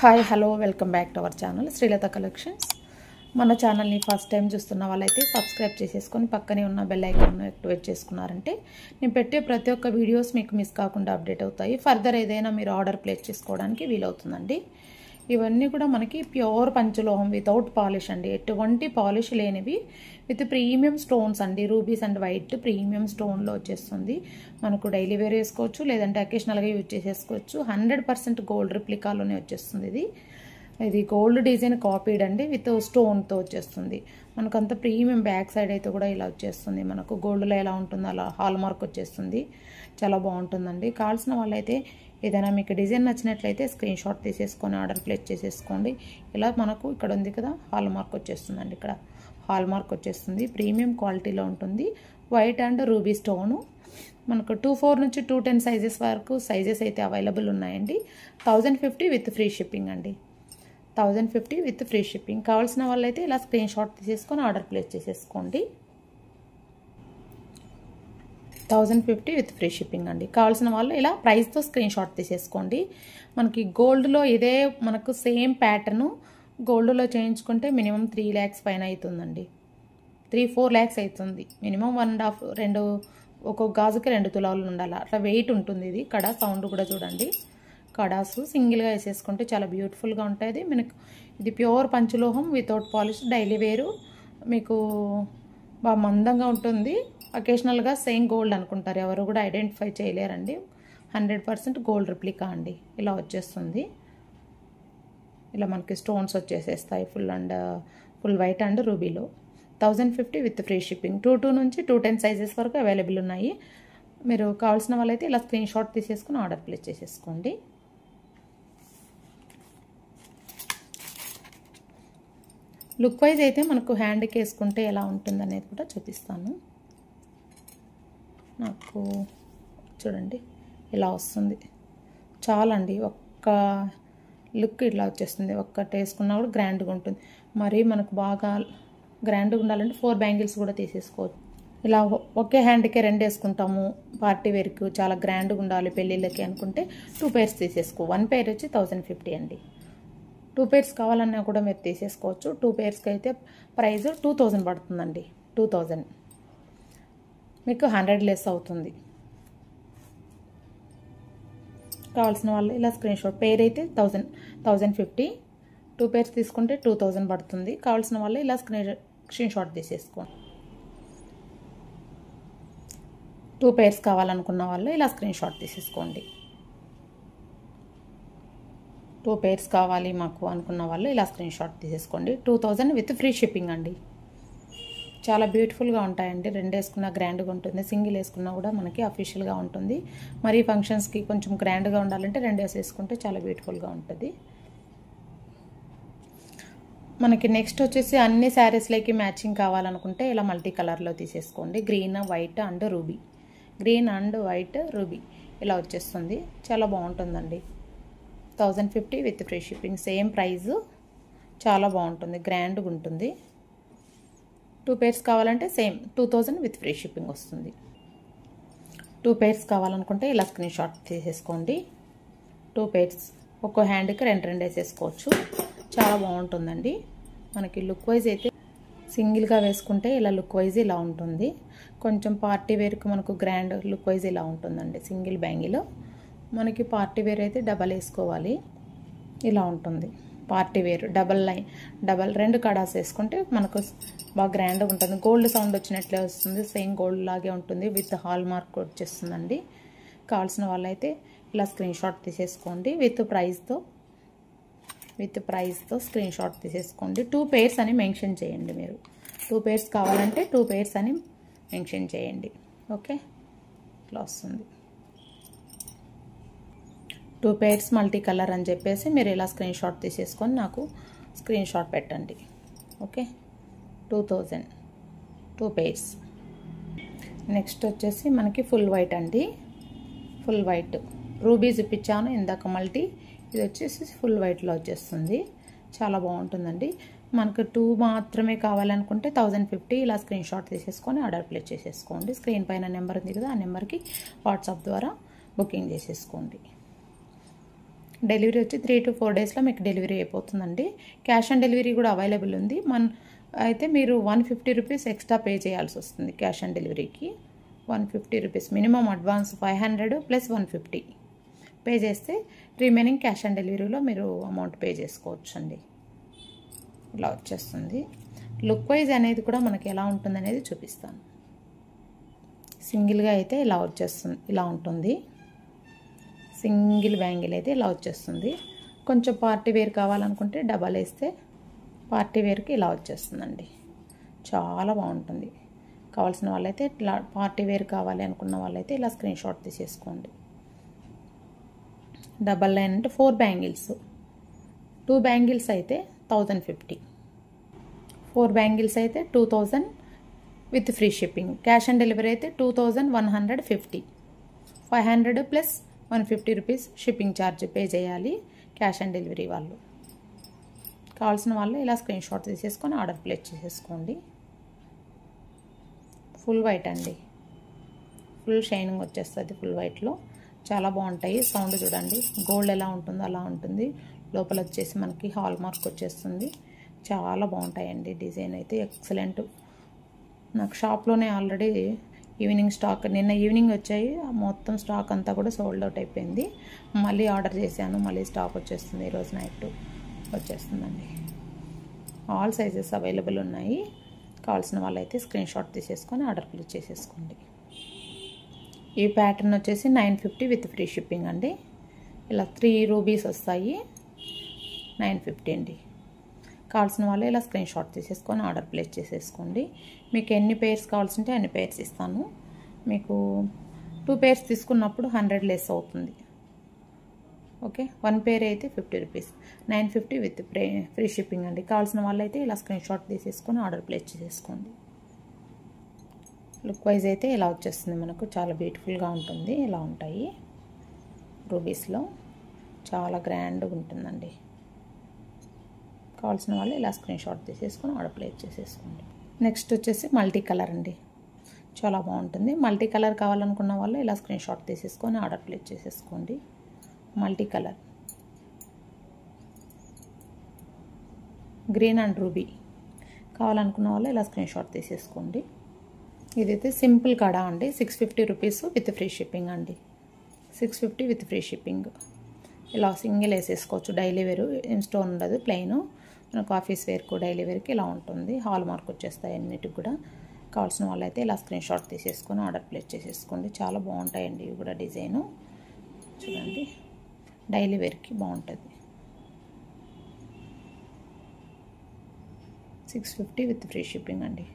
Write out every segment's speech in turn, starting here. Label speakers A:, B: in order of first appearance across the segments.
A: Hi hello welcome back to our channel Srilatha collections. మన ఛానల్ని first time చూస్తున్న వాళ్ళైతే సబ్స్క్రైబ్ చేసేసుకొని పక్కనే ఉన్న బెల్ ఐకాన్ యాక్టివేట్ చేసుకున్నారంటే నేను పెట్టే ప్రతి ఒక్క వీడియోస్ మీకు మిస్ కాకుండా అప్డేట్ అవుతాయి. ఫర్దర్ ఏదైనా మీరు ఆర్డర్ ప్లేస్ చేసుకోవడానికి వీలవుతుందండి. ఇవన్నీ కూడా మనకి ప్యూర్ పంచలోహం వితౌట్ పాలిష్ అండి, ఎటువంటి పాలిష్ లేనివి విత్ ప్రీమియం స్టోన్స్ అండి. రూబీస్ అండ్ వైట్ ప్రీమియం స్టోన్లో వచ్చేస్తుంది. మనకు డైలీ వేర్ వేసుకోవచ్చు, లేదంటే అకేషనల్గా యూజ్ చేసేసుకోవచ్చు. 100% గోల్డ్ రిప్లికాలోనే వచ్చేస్తుంది. ఇది గోల్డ్ డిజైన్ కాపీడ్ అండి, విత్ స్టోన్తో వచ్చేస్తుంది. మనకు అంత ప్రీమియం బ్యాక్ సైడ్ అయితే కూడా ఇలా వచ్చేస్తుంది. మనకు గోల్డ్లో ఎలా ఉంటుందో అలా హాల్ మార్క్ వచ్చేస్తుంది. చాలా బాగుంటుందండి. కావాల్సిన వాళ్ళైతే ఏదైనా మీకు డిజైన్ నచ్చినట్లయితే స్క్రీన్ షాట్ తీసేసుకొని ఆర్డర్ ప్లేస్ చేసేసుకోండి. ఇలా మనకు ఇక్కడ ఉంది కదా హాల్ మార్క్ వచ్చేస్తుందండి. ఇక్కడ హాల్ మార్క్ వచ్చేస్తుంది. ప్రీమియం క్వాలిటీలో ఉంటుంది. White and ruby stone. మనకు 24 నుంచి 210 సైజెస్ వరకు సైజెస్ అయితే అవైలబుల్ ఉన్నాయండి. 1050 విత్ ఫ్రీ షిప్పింగ్ అండి. 1050 విత్ ఫ్రీ షిప్పింగ్. కావాల్సిన వాళ్ళైతే ఇలా స్క్రీన్ షాట్ తీసేసుకొని ఆర్డర్ ప్లేస్ చేసేసుకోండి. 1050 విత్ ఫ్రీ షిప్పింగ్ అండి. కావాల్సిన వాళ్ళు ఇలా ప్రైస్తో స్క్రీన్ షాట్ తీసేసుకోండి. మనకి గోల్డ్లో ఇదే మనకు సేమ్ ప్యాటర్ను గోల్డ్లో చేయించుకుంటే మినిమం 3 lakhs పైన అవుతుందండి. 3-4 lakhs అవుతుంది. మినిమం 1.5-2 ఒక్కొక్క గాజుకి 2 తులాలు ఉండాలి. అట్లా వెయిట్ ఉంటుంది. ఇది కడా సౌండ్ కూడా చూడండి. కడాసు సింగిల్గా వేసేసుకుంటే చాలా బ్యూటిఫుల్గా ఉంటుంది. మనకు ఇది ప్యూర్ పంచలోహం వితౌట్ పాలిష్, డైలీ వేరు, మీకు బాగా మందంగా ఉంటుంది. అకేషనల్గా సేమ్ గోల్డ్ అనుకుంటారు, ఎవరు కూడా ఐడెంటిఫై చేయలేరండి. 100% గోల్డ్ రిప్లికా అండి. ఇలా వచ్చేస్తుంది. ఇలా మనకి స్టోన్స్ వచ్చేసేస్తాయి ఫుల్ వైట్ అండ్ రూబీలో. 1050 విత్ ఫ్రీ షిప్పింగ్. 22 నుంచి 210 సైజెస్ వరకు అవైలబుల్ ఉన్నాయి. మీరు కావాల్సిన వాళ్ళైతే ఇలా స్క్రీన్ షాట్ తీసేసుకుని ఆర్డర్ ప్లేస్ చేసేసుకోండి. లుక్ వైజ్ అయితే మనకు హ్యాండ్కి వేసుకుంటే ఎలా ఉంటుంది అనేది కూడా చూపిస్తాను. నాకు చూడండి ఇలా వస్తుంది. చాలండి, ఒక్క లుక్ ఇట్లా వచ్చేస్తుంది. ఒక్కటి వేసుకున్నా కూడా గ్రాండ్గా ఉంటుంది. మరి మనకు బాగా గ్రాండ్గా ఉండాలంటే 4 బ్యాంగిల్స్ కూడా తీసేసుకోవచ్చు. ఇలా ఒకే హ్యాండ్కే 2 వేసుకుంటాము, పార్టీ వేర్కి చాలా గ్రాండ్గా ఉండాలి పెళ్ళిళ్ళకి అనుకుంటే 2 pairs తీసేసుకో. 1 pair వచ్చి 1050 అండి. 2 pairs కావాలన్నా కూడా మీరు తీసేసుకోవచ్చు. 2 pairsకి అయితే ప్రైస్ 2000 పడుతుందండి. 2000 మీకు 100 లెస్ అవుతుంది. కావాల్సిన వాళ్ళు ఇలా స్క్రీన్ షాట్. పేర్ అయితే 1050, 2 pairs తీసుకుంటే 2000 పడుతుంది. కావాల్సిన వాళ్ళు ఇలా స్క్రీన్ షాట్ తీసేసుకోండి. 2 pairs కావాలనుకున్న వాళ్ళు ఇలా స్క్రీన్ షాట్ తీసేసుకోండి. 2 pairs కావాలి మాకు అనుకున్న వాళ్ళు ఇలా స్క్రీన్ షాట్ తీసేసుకోండి. 2000 విత్ ఫ్రీ షిప్పింగ్ అండి. చాలా బ్యూటిఫుల్గా ఉంటాయండి. 2 వేసుకున్నా గ్రాండ్గా ఉంటుంది, సింగిల్ వేసుకున్నా కూడా మనకి అఫీషియల్గా ఉంటుంది. మరి ఫంక్షన్స్కి కొంచెం గ్రాండ్గా ఉండాలంటే 2 వేసుకుంటే చాలా బ్యూటిఫుల్గా ఉంటుంది. మనకి నెక్స్ట్ వచ్చేసి అన్ని శారీస్లకి మ్యాచింగ్ కావాలనుకుంటే ఇలా మల్టీ కలర్లో తీసేసుకోండి. Green, white and ruby, green and white ruby ఇలా వచ్చేస్తుంది. చాలా బాగుంటుందండి. 1050 with free shipping. Same price, చాలా బాగుంటుంది, గ్రాండ్గా ఉంటుంది. 2 pairs కావాలంటే సేమ్ 2000 విత్ ఫ్రీ షిప్పింగ్ వస్తుంది. 2 pairs కావాలనుకుంటే ఇలా స్క్రీన్ షాట్ తీసేసుకోండి. 2 pairs ఒక్కో హ్యాండ్కి 2 వేసేసుకోవచ్చు. చాలా బాగుంటుందండి. మనకి లుక్ వైజ్ అయితే సింగిల్గా వేసుకుంటే ఇలా లుక్ వైజ్ ఇలా ఉంటుంది. కొంచెం పార్టీ వేర్కి మనకు గ్రాండ్ లుక్ వైజ్ ఇలా ఉంటుందండి. Single bangle. మనకి పార్టీ వేర్ అయితే డబల్ వేసుకోవాలి. ఇలా ఉంటుంది పార్టీ వేర్. డబల్ 2 కడాస్ వేసుకుంటే మనకు బాగా గ్రాండ్గా ఉంటుంది. గోల్డ్ సౌండ్ వచ్చినట్లే వస్తుంది. సేమ్ గోల్డ్ లాగే ఉంటుంది. విత్ హాల్ మార్క్ వచ్చేస్తుందండి. కావాల్సిన వాళ్ళైతే ఇలా స్క్రీన్ షాట్ తీసేసుకోండి. విత్ ప్రైస్తో స్క్రీన్ షాట్ తీసేసుకోండి. 2 pairs అని మెన్షన్ చేయండి. మీరు 2 pairs కావాలంటే 2 pairs అని మెన్షన్ చేయండి. ఓకే, ఇట్లా వస్తుంది. 2 pairs మల్టీ కలర్ అని చెప్పేసి మీరు ఇలా స్క్రీన్ షాట్ తీసేసుకొని నాకు స్క్రీన్ షాట్ పెట్టండి. Okay, 2000 2 pairs. నెక్స్ట్ వచ్చేసి మనకి ఫుల్ వైట్ అండి. ఫుల్ వైట్ రూబీ చూపించాను ఇందాక మల్టీ, ఇది వచ్చేసి ఫుల్ వైట్లో వచ్చేస్తుంది. చాలా బాగుంటుందండి. మనకు 2 మాత్రమే కావాలనుకుంటే 1050 ఇలా స్క్రీన్ షాట్ తీసేసుకొని ఆర్డర్ ప్లేస్ చేసేసుకోండి. స్క్రీన్ పైన నెంబర్ ఉంది కదా, ఆ నెంబర్కి వాట్సాప్ ద్వారా బుకింగ్ చేసేసుకోండి. డెలివరీ వచ్చి 3 to 4 డేస్లో మీకు డెలివరీ అయిపోతుందండి. క్యాష్ ఆన్ డెలివరీ కూడా అవైలబుల్ ఉంది. అయితే మీరు 150 రూపీస్ ఎక్స్ట్రా పే చేయాల్సి వస్తుంది క్యాష్ ఆన్ డెలివరీకి. 150 rupees minimum advance 500 plus 150 pay చేస్తే రిమైనింగ్ క్యాష్ ఆన్ డెలివరీలో మీరు అమౌంట్ పే చేసుకోవచ్చు అండి. ఇలా వచ్చేస్తుంది. లుక్ వైజ్ అనేది కూడా మనకి ఎలా ఉంటుంది అనేది చూపిస్తాను. సింగిల్గా అయితే ఇలా వచ్చేస్తుంది, ఇలా ఉంటుంది. సింగిల్ బ్యాంగిల్ అయితే ఇలా వచ్చేస్తుంది. కొంచెం పార్టీ వేర్ కావాలనుకుంటే డబల్ వేస్తే పార్టీ వేర్కి ఇలా వచ్చేస్తుందండి. చాలా బాగుంటుంది. కావాల్సిన వాళ్ళైతే ఇట్లా పార్టీ వేర్ కావాలి అనుకున్న వాళ్ళైతే ఇలా స్క్రీన్ షాట్ తీసేసుకోండి. డబల్ లైన్ అంటే 4 బ్యాంగిల్స్, 2 బ్యాంగిల్స్ అయితే 1050, 4 బ్యాంగిల్స్ అయితే 2000 with free shipping. Cash on delivery అయితే 2150, 500 plus 150 rupees shipping charge pay చేయాలి క్యాష్ ఆన్ డెలివరీ వాళ్ళు. కావాల్సిన వాళ్ళు ఇలా స్క్రీన్ షాట్ తీసేసుకొని ఆర్డర్ ప్లేస్ చేసేసుకోండి. ఫుల్ వైట్ అండి, ఫుల్ షైనింగ్ వచ్చేస్తుంది ఫుల్ వైట్లో. చాలా బాగుంటాయి. సౌండ్ చూడండి, గోల్డ్ ఎలా ఉంటుందో అలా ఉంటుంది. లోపల వచ్చేసి మనకి హాల్ మార్క్ వచ్చేస్తుంది. చాలా బాగుంటాయండి. డిజైన్ అయితే ఎక్సలెంట్. నాకు షాప్లోనే ఆల్రెడీ ఈవినింగ్ స్టాక్, నిన్న ఈవినింగ్ వచ్చాయి. మొత్తం స్టాక్ అంతా కూడా సోల్డ్ అవుట్ అయిపోయింది. మళ్ళీ ఆర్డర్ చేశాను, మళ్ళీ స్టాక్ వచ్చేస్తుంది. ఈరోజు నైట్ వచ్చేస్తుందండి. ఆల్ సైజెస్ అవైలబుల్ ఉన్నాయి. కావాల్సిన వాళ్ళైతే స్క్రీన్ షాట్ తీసేసుకొని ఆర్డర్ ప్లేస్ చేసేసుకోండి. ఈ ప్యాటర్న్ వచ్చేసి 950 విత్ ఫ్రీ షిప్పింగ్ అండి. ఇలా 3 రూబీస్ వస్తాయి, 950 అండి. కావాల్సిన వాళ్ళు ఇలా స్క్రీన్ షాట్ తీసేసుకొని ఆర్డర్ ప్లేస్ చేసేసుకోండి. మీకు ఎన్ని పేర్స్ కావాల్సింటే అన్ని పేర్స్ ఇస్తాను. మీకు 2 పేర్స్ తీసుకున్నప్పుడు 100 లెస్ అవుతుంది. ఓకే, 1 పేర్ అయితే 50 రూపీస్, 950 విత్ ఫ్రీ షిప్పింగ్ అండి. కావాల్సిన వాళ్ళైతే ఇలా స్క్రీన్ షాట్ తీసేసుకొని ఆర్డర్ ప్లేస్ చేసేసుకోండి. లుక్ వైజ్ అయితే ఇలా వచ్చేస్తుంది మనకు. చాలా బ్యూటిఫుల్గా ఉంటుంది. ఇలా ఉంటాయి రూబీస్లో, చాలా గ్రాండ్గా ఉంటుందండి. కావాల్సిన వాళ్ళు ఇలా స్క్రీన్ షాట్ తీసేసుకొని ఆర్డర్ ప్లేస్ చేసేసుకోండి. నెక్స్ట్ వచ్చేసి మల్టీ కలర్ అండి. చాలా బాగుంటుంది. మల్టీ కలర్ కావాలనుకున్న వాళ్ళు ఇలా స్క్రీన్ షాట్ తీసేసుకొని ఆర్డర్ ప్లేస్ చేసేసుకోండి. Multi colour green and ruby కావాలనుకున్న వాళ్ళు ఇలా స్క్రీన్ షాట్ తీసేసుకోండి. ఇదైతే సింపుల్ కడా అండి. 650 రూపీస్ విత్ ఫ్రీ షిప్పింగ్ అండి. 650 విత్ ఫ్రీ షిప్పింగ్. ఇలా సింగిల్ వేసేసుకోవచ్చు. డైలీ వేర్ ఏం స్టోన్ ఉండదు, ప్లెయిన్. మనకు ఆఫీస్ వేర్కు డైలీ వేర్కి ఇలా ఉంటుంది. హాల్ మార్క్ వచ్చేస్తాయి అన్నిటికి కూడా. కావాల్సిన వాళ్ళైతే ఇలా స్క్రీన్ షాట్ తీసేసుకొని ఆర్డర్ ప్లేస్ చేసేసుకోండి. చాలా బాగుంటాయండి ఇవి కూడా. డిజైను చూడండి, డైలీ వేర్కి బాగుంటుంది. 650 విత్ ఫ్రీ షిప్పింగ్ అండి.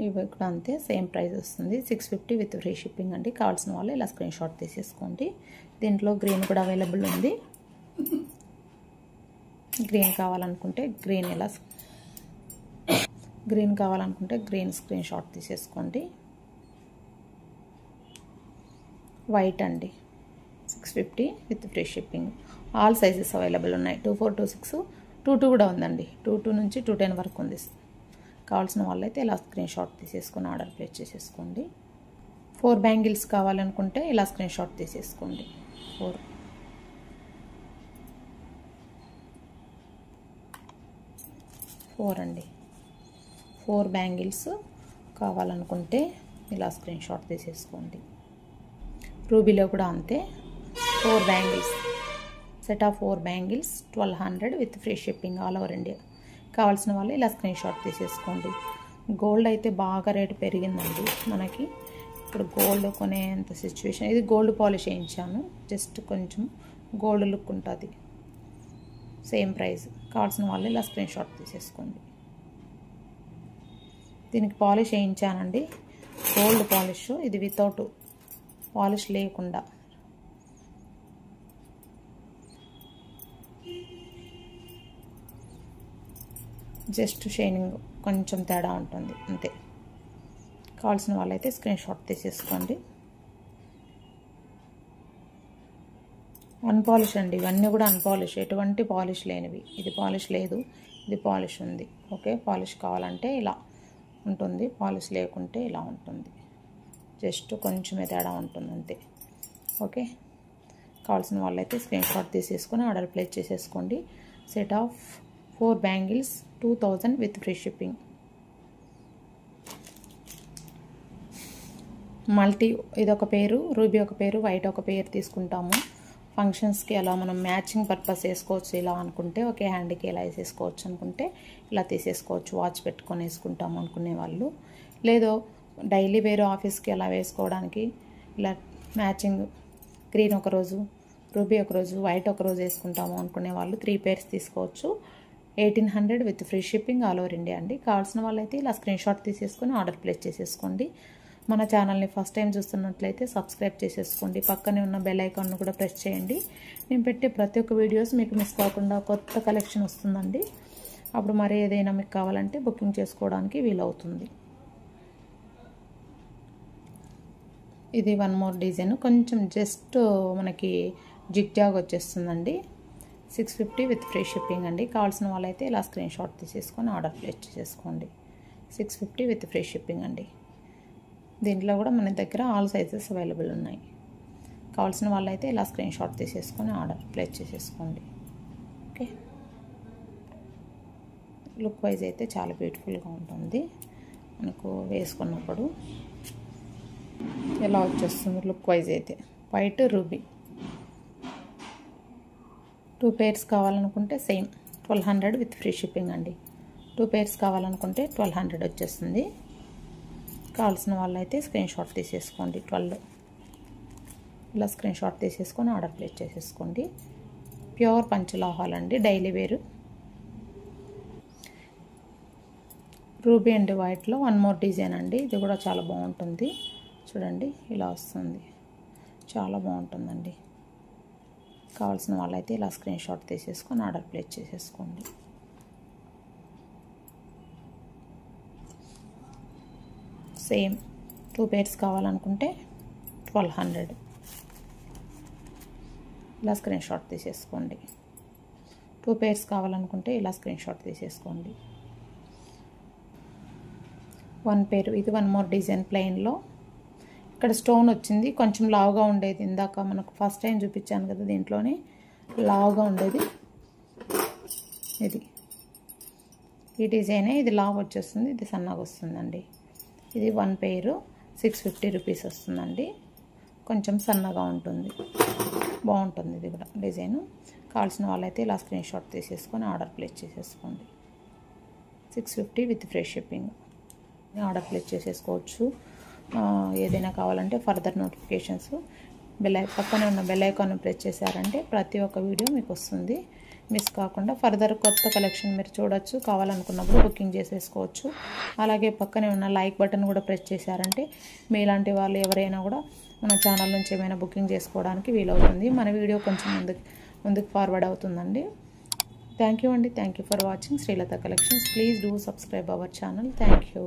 A: ఇవి కూడా అంతే, సేమ్ ప్రైస్ వస్తుంది. 650 విత్ ఫ్రీ షిప్పింగ్ అండి. కావాల్సిన వాళ్ళు ఇలా స్క్రీన్ షాట్ తీసేసుకోండి. దీంట్లో గ్రీన్ కూడా అవైలబుల్ ఉంది. గ్రీన్ కావాలనుకుంటే గ్రీన్ స్క్రీన్ షాట్ తీసేసుకోండి. వైట్ అండి, 650 with free shipping. All sizes available ఉన్నాయి. 24, 26, 22 కూడా ఉందండి. 22 నుంచి 210 వరకు ఉంది. కావాల్సిన వాళ్ళైతే ఇలా స్క్రీన్ షాట్ తీసేసుకొని ఆర్డర్ ప్లేస్ చేసేసుకోండి. 4 బ్యాంగిల్స్ కావాలనుకుంటే ఇలా స్క్రీన్ షాట్ తీసేసుకోండి. 4 అండి. 4 బ్యాంగిల్స్ కావాలనుకుంటే ఇలా స్క్రీన్ షాట్ తీసేసుకోండి. రూబీలో కూడా అంతే. 4 bangles, set of 4 bangles 1200 with free shipping all over India. కావాల్సిన వాళ్ళు ఇలా స్క్రీన్ షాట్ తీసేసుకోండి. గోల్డ్ అయితే బాగా రేటు పెరిగిందండి మనకి. ఇప్పుడు గోల్డ్ కొనేంత సిచ్యువేషన్. ఇది గోల్డ్ పాలిష్ వేయించాను, జస్ట్ కొంచెం గోల్డ్ లుక్ ఉంటుంది. Same price. కావాల్సిన వాళ్ళు ఇలా స్క్రీన్ షాట్ తీసేసుకోండి. దీనికి పాలిష్ వేయించానండి, గోల్డ్ పాలిష్. ఇది వితౌట్ పాలిష్ లేకుండా. జస్ట్ షైనింగ్ కొంచెం తేడా ఉంటుంది అంతే. కావాల్సిన వాళ్ళైతే స్క్రీన్ షాట్ తీసేసుకోండి. అన్పాలిష్ అండి ఇవన్నీ కూడా. అన్పాలిష్, ఎటువంటి పాలిష్ లేనివి. ఇది పాలిష్ లేదు, ఇది పాలిష్ ఉంది. ఓకే, పాలిష్ కావాలంటే ఇలా ఉంటుంది, పాలిష్ లేకుంటే ఇలా ఉంటుంది. జస్ట్ కొంచెమే తేడా ఉంటుంది అంతే. ఓకే, కావాల్సిన వాళ్ళైతే స్క్రీన్ షాట్ తీసేసుకొని ఆర్డర్ ప్లేస్ చేసేసుకోండి. Set of 4 bangles 2000 with free shipping. Multi ఇదొక పేరు, రూబీ ఒక పేరు, వైట్ ఒక పేరు తీసుకుంటాము. ఫంక్షన్స్కి అలా మనం మ్యాచింగ్ పర్పస్ వేసుకోవచ్చు ఇలా అనుకుంటే, ఒకే హ్యాండ్కి ఇలా వేసేసుకోవచ్చు అనుకుంటే ఇలా తీసేసుకోవచ్చు. వాచ్ పెట్టుకొని వేసుకుంటాము అనుకునే వాళ్ళు, లేదో డైలీ వేరు ఆఫీస్కి అలా వేసుకోవడానికి ఇలా మ్యాచింగ్ గ్రీన్ ఒకరోజు, రూబీ ఒకరోజు, వైట్ ఒకరోజు వేసుకుంటాము అనుకునే వాళ్ళు 3 పేర్స్ తీసుకోవచ్చు. 1800 with free shipping all over India అండి. కావాల్సిన వాళ్ళైతే ఇలా స్క్రీన్ షాట్ తీసేసుకొని ఆర్డర్ ప్లేస్ చేసేసుకోండి. మన ఛానల్ని ఫస్ట్ టైం చూస్తున్నట్లయితే సబ్స్క్రైబ్ చేసేసుకోండి. పక్కనే ఉన్న బెల్ ఐకాన్ను కూడా ప్రెస్ చేయండి. నేను పెట్టే ప్రతి ఒక్క వీడియోస్ మీకు మిస్ కాకుండా కొత్త కలెక్షన్ వస్తుందండి. అప్పుడు మరి ఏదైనా మీకు కావాలంటే బుకింగ్ చేసుకోవడానికి వీలవుతుంది. ఇది 1 మోర్ డిజైన్, కొంచెం జస్ట్ మనకి జిగ్జాగ్ వచ్చేస్తుందండి. 650 విత్ ఫ్రీ షిప్పింగ్ అండి. కావాల్సిన వాళ్ళైతే ఇలా స్క్రీన్ షాట్ తీసేసుకొని ఆర్డర్ ప్లేస్ చేసేసుకోండి. 650 విత్ ఫ్రీ షిప్పింగ్ అండి. దీంట్లో కూడా మన దగ్గర ఆల్ సైజెస్ అవైలబుల్ ఉన్నాయి. కావాల్సిన వాళ్ళైతే ఇలా స్క్రీన్ షాట్ తీసేసుకొని ఆర్డర్ ప్లేస్ చేసేసుకోండి. ఓకే, లుక్ వైజ్ అయితే చాలా బ్యూటిఫుల్గా ఉంటుంది. మనకు వేసుకున్నప్పుడు ఎలా వచ్చేస్తుంది లుక్ వైజ్ అయితే. వైట్ రూబీ 2 పేర్స్ కావాలనుకుంటే సేమ్ 1200 విత్ ఫ్రీ షిప్పింగ్ అండి. 2 పేర్స్ కావాలనుకుంటే 1200 వచ్చేస్తుంది. కావాల్సిన వాళ్ళైతే స్క్రీన్ షాట్ తీసేసుకోండి. 12 ఇలా స్క్రీన్ షాట్ తీసేసుకొని ఆర్డర్ ప్లేస్ చేసేసుకోండి. ప్యూర్ పంచలోహాల్ అండి, డైలీ వేరు. రూబీ అండ్ వైట్లో 1 మోర్ డిజైన్ అండి. ఇది కూడా చాలా బాగుంటుంది. చూడండి ఇలా వస్తుంది, చాలా బాగుంటుందండి. కావాల్సిన వాళ్ళైతే ఇలా స్క్రీన్ షాట్ తీసేసుకొని ఆర్డర్ ప్లేస్ చేసేసుకోండి. సేమ్ 2 పేర్స్ కావాలనుకుంటే 1200 ఇలా స్క్రీన్ షాట్ తీసేసుకోండి. 2 పేర్స్ కావాలనుకుంటే ఇలా స్క్రీన్ షాట్ తీసేసుకోండి. 1 పేరు. ఇది 1 మోర్ డిజైన్ ప్లెయిన్లో. ఇక్కడ స్టోన్ వచ్చింది, కొంచెం లావుగా ఉండేది. ఇందాక మనకు ఫస్ట్ టైం చూపించాను కదా, దీంట్లోనే లావుగా ఉండేది. ఇది ఈ డిజైనే, ఇది లావు వచ్చేస్తుంది, ఇది సన్నగా వస్తుందండి. ఇది 1 పేరు 650 రూపీస్ వస్తుందండి. కొంచెం సన్నగా ఉంటుంది, బాగుంటుంది ఇది కూడా డిజైను. కావాల్సిన వాళ్ళైతే ఇలా స్క్రీన్ షాట్ తీసేసుకొని ఆర్డర్ ప్లేస్ చేసేసుకోండి. 650 with free shipping order place చేసేసుకోవచ్చు. ఏదైనా కావాలంటే ఫర్దర్ నోటిఫికేషన్స్ పక్కనే ఉన్న బెల్ ఐకాన్ ప్రెస్ చేశారంటే ప్రతి ఒక్క వీడియో మీకు వస్తుంది, మిస్ కాకుండా. ఫర్దర్ కొత్త కలెక్షన్ మీరు చూడొచ్చు, కావాలనుకున్నప్పుడు బుకింగ్ చేసేసుకోవచ్చు. అలాగే పక్కనే ఉన్న లైక్ బటన్ కూడా ప్రెస్ చేశారంటే మీలాంటి వాళ్ళు ఎవరైనా కూడా మన ఛానల్ నుంచి ఏమైనా బుకింగ్ చేసుకోవడానికి వీలవుతుంది. మన వీడియో కొంచెం ముందుకు ఫార్వర్డ్ అవుతుందండి. థ్యాంక్ యూ అండి. Thank you for watching Srilatha collections. Please do subscribe our channel. Thank you.